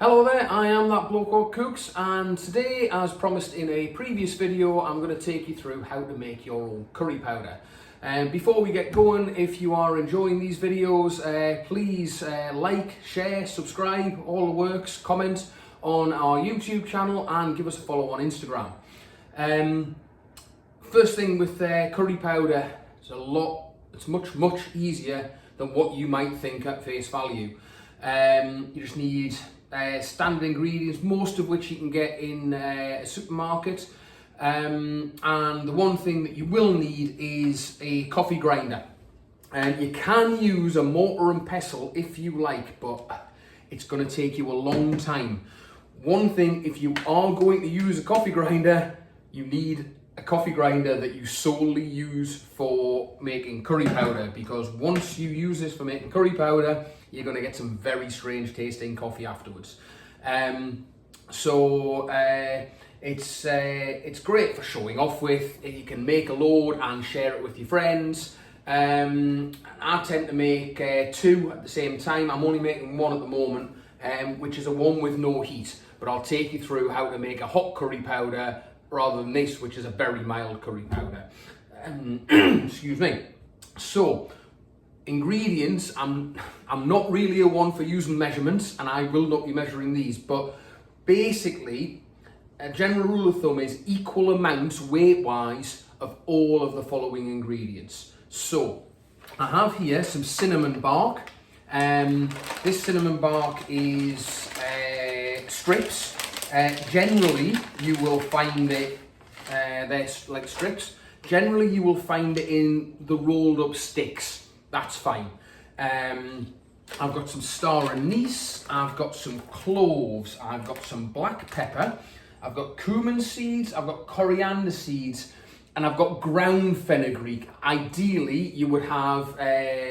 Hello there, I am That Bloke What Cooks, and today, as promised in a previous video, I'm going to take you through how to make your own curry powder. And before we get going, if you are enjoying these videos, please like, share, subscribe, all the works, comment on our YouTube channel and give us a follow on Instagram. First thing with curry powder, it's much easier than what you might think at face value. You just need standard ingredients, most of which you can get in a supermarket. And the one thing that you will need is a coffee grinder. You can use a mortar and pestle if you like, but it's going to take you a long time. One thing, if you are going to use a coffee grinder, you need a coffee grinder that you solely use for making curry powder, because once you use this for making curry powder, you're going to get some very strange tasting coffee afterwards. It's great for showing off with. You can make a load and share it with your friends. I tend to make two at the same time. I'm only making one at the moment, which is a one with no heat, but I'll take you through how to make a hot curry powder rather than this, which is a very mild curry powder. Excuse me. So, ingredients, I'm not really a one for using measurements, and I will not be measuring these, but basically a general rule of thumb is equal amounts weight wise of all of the following ingredients. So I have here some cinnamon bark. This cinnamon bark is strips. Generally you will find it, they're like strips. Generally you will find it in the rolled up sticks. That's fine. I've got some star anise, I've got some cloves, I've got some black pepper, I've got cumin seeds, I've got coriander seeds, and I've got ground fenugreek. Ideally, you would have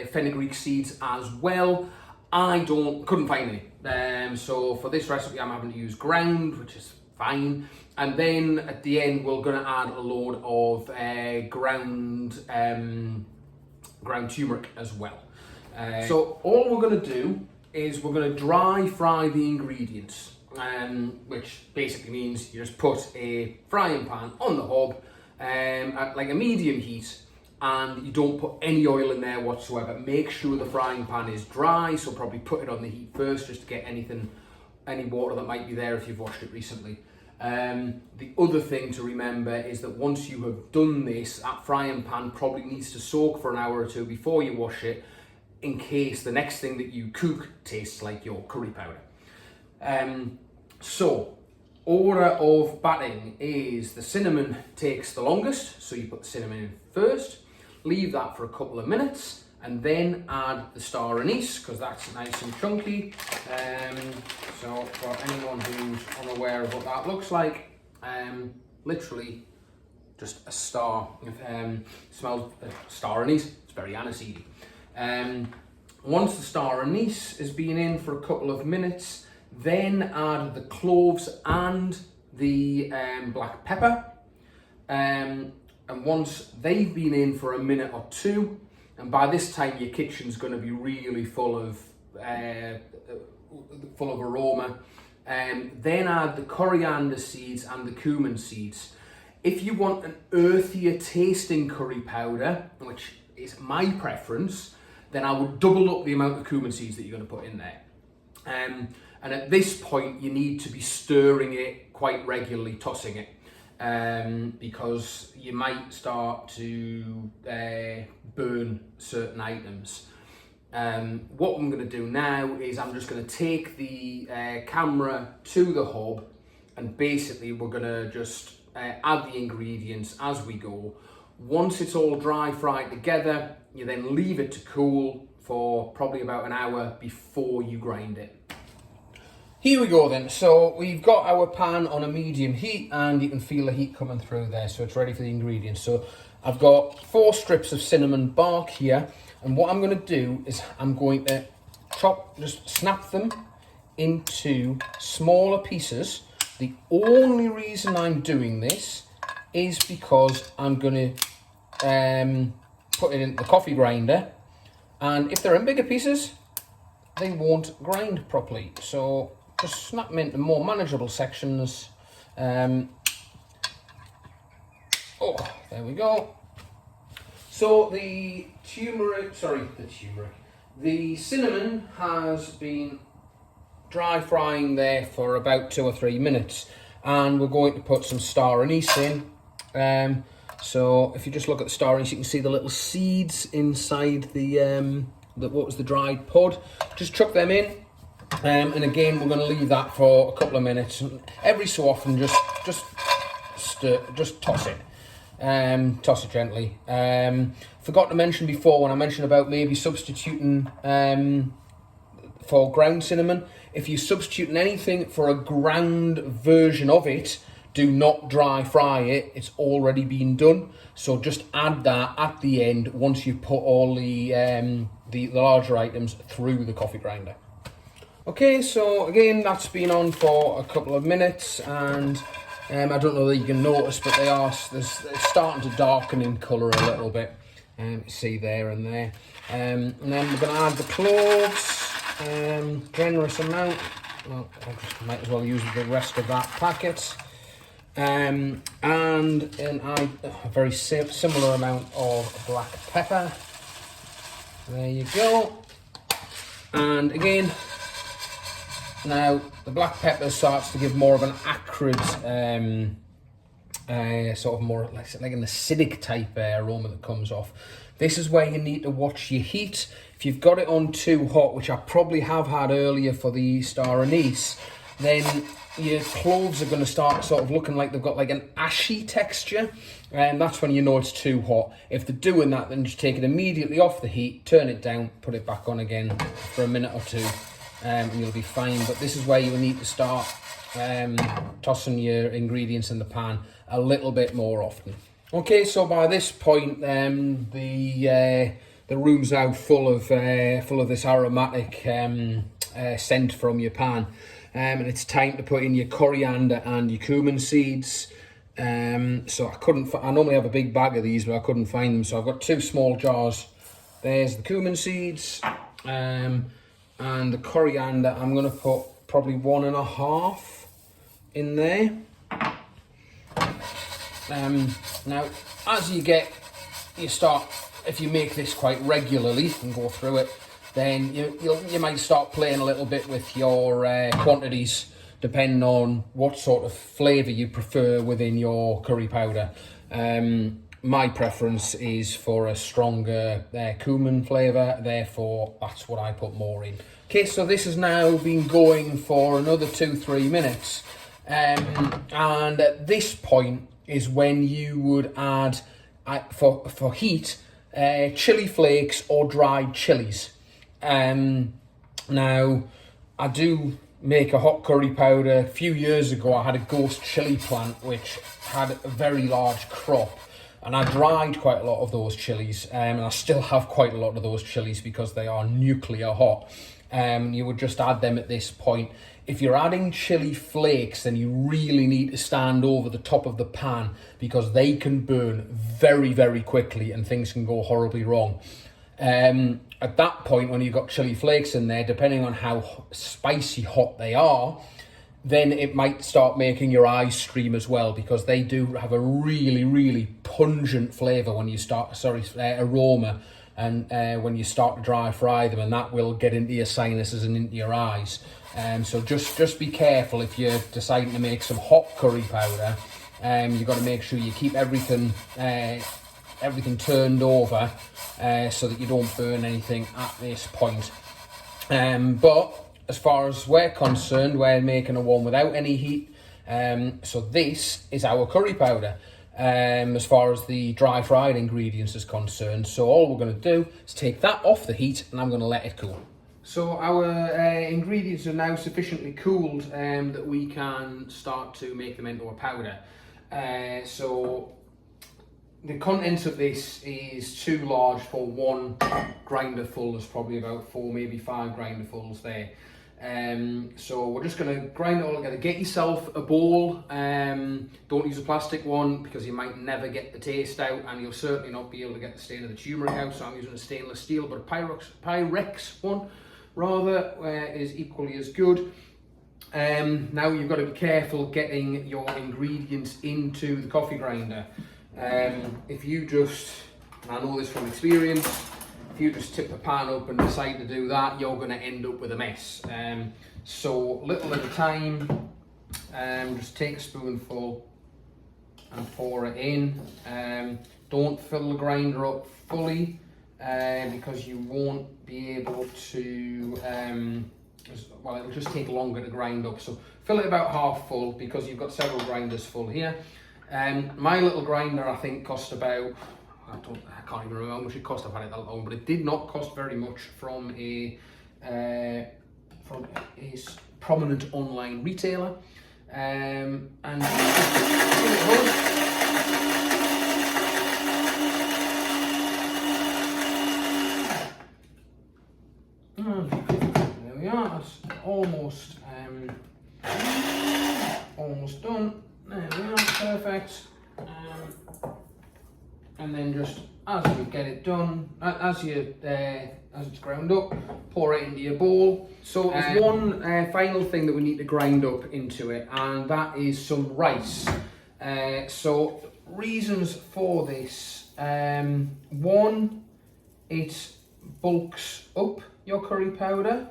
fenugreek seeds as well. I couldn't find any. So for this recipe, I'm having to use ground, which is fine. And then at the end, we're gonna add a load of ground turmeric as well. So all we're going to do is we're going to dry fry the ingredients, which basically means you just put a frying pan on the hob at like a medium heat, and you don't put any oil in there whatsoever. Make sure the frying pan is dry, so probably put it on the heat first just to get any water that might be there if you've washed it recently. The other thing to remember is that once you have done this, that frying pan probably needs to soak for an hour or two before you wash it, in case the next thing that you cook tastes like your curry powder. So, order of batting is the cinnamon takes the longest, so you put the cinnamon in first, leave that for a couple of minutes, and then add the star anise, because that's nice and chunky. So for anyone who's unaware of what that looks like, literally just a star. Smells star anise. It's very aniseedy. Once the star anise has been in for a couple of minutes, then add the cloves and the black pepper. And once they've been in for a minute or two, and by this time your kitchen's going to be really full of aroma, then add the coriander seeds and the cumin seeds. If you want an earthier tasting curry powder, which is my preference, then I would double up the amount of cumin seeds that you're going to put in there. And at this point you need to be stirring it quite regularly, tossing it. Because you might start to burn certain items. What I'm going to do now is I'm just going to take the camera to the hob, and basically we're going to just add the ingredients as we go. Once it's all dry fried together, you then leave it to cool for probably about an hour before you grind it. Here we go then. So we've got our pan on a medium heat, and you can feel the heat coming through there, so it's ready for the ingredients. So I've got 4 strips of cinnamon bark here, and what I'm going to do is I'm going to just snap them into smaller pieces. The only reason I'm doing this is because I'm going to put it in the coffee grinder, and if they're in bigger pieces, they won't grind properly. So just snap them into more manageable sections. Oh, there we go. So the cinnamon has been dry frying there for about 2 or 3 minutes, and we're going to put some star anise in. So if you just look at the star anise, you can see the little seeds inside the dried pod. Just chuck them in, and again we're going to leave that for a couple of minutes. Every so often, just toss it. Toss it gently. Forgot to mention before when I mentioned about maybe substituting for ground cinnamon. If you're substituting anything for a ground version of it, do not dry fry it. It's already been done. So just add that at the end once you've put all the larger items through the coffee grinder. Okay, so again that's been on for a couple of minutes, and I don't know that you can notice, but they're starting to darken in colour a little bit. You see there and there. And then we're going to add the cloves. Generous amount. Well, I might as well use the rest of that packet. And a very similar amount of black pepper. There you go. And again, now the black pepper starts to give more of an acrid, sort of more like an acidic type aroma that comes off. This is where you need to watch your heat. If you've got it on too hot, which I probably have had earlier for the star anise, then your cloves are going to start sort of looking like they've got like an ashy texture, and that's when you know it's too hot. If they're doing that, then just take it immediately off the heat, turn it down, put it back on again for a minute or two, and you'll be fine. But this is where you will need to start tossing your ingredients in the pan a little bit more often. Okay, so by this point, the room's now full of this aromatic scent from your pan, and it's time to put in your coriander and your cumin seeds. So I normally have a big bag of these, but I couldn't find them, so I've got 2 small jars. There's the cumin seeds, and the coriander. I'm going to put probably 1.5 in there. Now, as you start, if you make this quite regularly and go through it, then you might start playing a little bit with your quantities, depending on what sort of flavour you prefer within your curry powder. My preference is for a stronger cumin flavour, therefore that's what I put more in. Okay, so this has now been going for another 2-3 minutes, and at this point is when you would add, for heat, chili flakes or dried chilies. Now, I do make a hot curry powder. A few years ago, I had a ghost chili plant which had a very large crop, and I dried quite a lot of those chilies, and I still have quite a lot of those chilies because they are nuclear hot. You would just add them at this point. If you're adding chili flakes, then you really need to stand over the top of the pan because they can burn very, very quickly and things can go horribly wrong. At that point, when you've got chili flakes in there, depending on how spicy hot they are, then it might start making your eyes stream as well, because they do have a really, really pungent flavour when you start, aroma, and when you start to dry fry them, and that will get into your sinuses and into your eyes. So just be careful if you're deciding to make some hot curry powder. You've got to make sure you keep everything turned over so that you don't burn anything at this point. But as far as we're concerned, we're making a one without any heat. So this is our curry powder. As far as the dry fried ingredients is concerned. So all we're going to do is take that off the heat, and I'm going to let it cool. So our ingredients are now sufficiently cooled that we can start to make them into a powder. So the contents of this is too large for one grinder full. There's probably about 4, maybe 5 grinderfuls there. So we're just going to grind it all together. Get yourself a bowl. Don't use a plastic one because you might never get the taste out, and you'll certainly not be able to get the stain of the turmeric out. So I'm using a stainless steel, but a Pyrex one rather is equally as good. Now you've got to be careful getting your ingredients into the coffee grinder. If you just, and I know this from experience, if you just tip the pan up and decide to do that, you're going to end up with a mess. So little at a time, just take a spoonful and pour it in. Don't fill the grinder up fully because you won't be able to, well, it'll just take longer to grind up. So fill it about half full because you've got several grinders full here. My little grinder, I think, cost about, I can't even remember how much it cost. I've had it that long, but it did not cost very much from a prominent online retailer. And there we are. That's almost done. There we are, perfect. And then just as you get it done, as it's ground up, pour it into your bowl. So there's one final thing that we need to grind up into it, and that is some rice. So reasons for this: one, it bulks up your curry powder.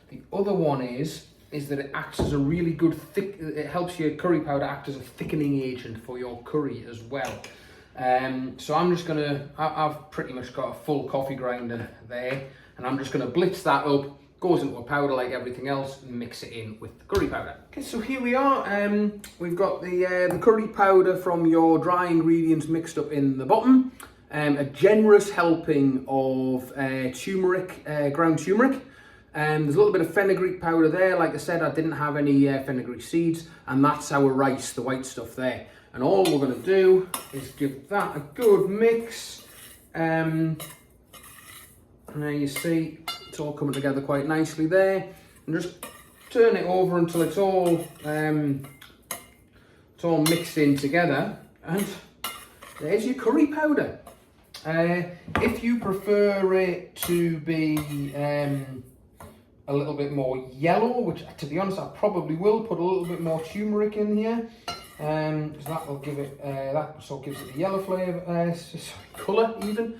The other one is that it acts as a really good it helps your curry powder act as a thickening agent for your curry as well. So I'm just gonna, I've pretty much got a full coffee grinder there, and I'm just gonna blitz that up, goes into a powder like everything else, and mix it in with the curry powder. Okay, so here we are. We've got the curry powder from your dry ingredients mixed up in the bottom, a generous helping of turmeric, ground turmeric. There's a little bit of fenugreek powder there. Like I said, I didn't have any fenugreek seeds, and that's our rice, the white stuff there. And all we're going to do is give that a good mix. And there you see, it's all coming together quite nicely there. And just turn it over until it's all mixed in together. And there's your curry powder. If you prefer it to be a little bit more yellow, which to be honest I probably will put a little bit more turmeric in here, because that will give it that sort of gives it a yellow flavour, colour even.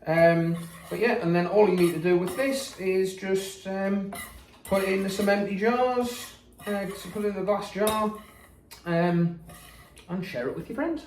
But yeah, and then all you need to do with this is just put it in some empty jars, put it in a glass jar, and share it with your friends.